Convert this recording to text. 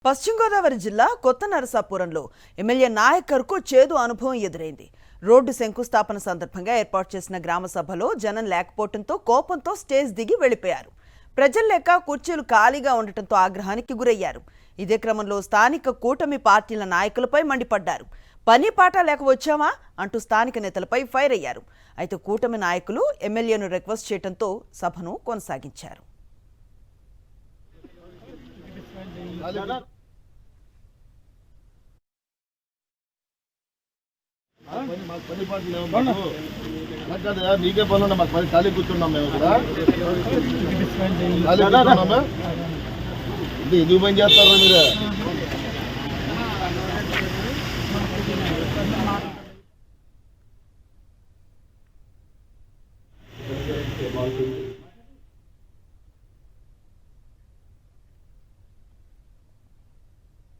పశ్చిమ గోదావరి జిల్లా కొత్త నరసాపురంలో ఎమ్మెల్యే నాయకర్కు చేదు అనుభవం ఎదురైంది. రోడ్డు శంకుస్థాపన సందర్భంగా ఏర్పాటు చేసిన గ్రామ సభలో జనం లేకపోవడంతో కోపంతో స్టేజ్ దిగి వెళ్లిపోయారు. ప్రజలు లేక కుర్చీలు ఖాళీగా ఉండటంతో ఆగ్రహానికి గురయ్యారు. ఇదే క్రమంలో స్థానిక కూటమి పార్టీల నాయకులపై మండిపడ్డారు. పని పాట లేక వచ్చామా అంటూ స్థానిక నేతలపై ఫైర్ అయ్యారు. అయితే కూటమి నాయకులు ఎమ్మెల్యేను రిక్వెస్ట్ చేయడంతో సభను కొనసాగించారు. నీకే పనులు మాకు పని ఖాళీ కూర్చున్నాం మేము ఇక్కడ ఖాళీ కూర్చున్నాము. ఎందుకు పని చేస్తారా మీరు?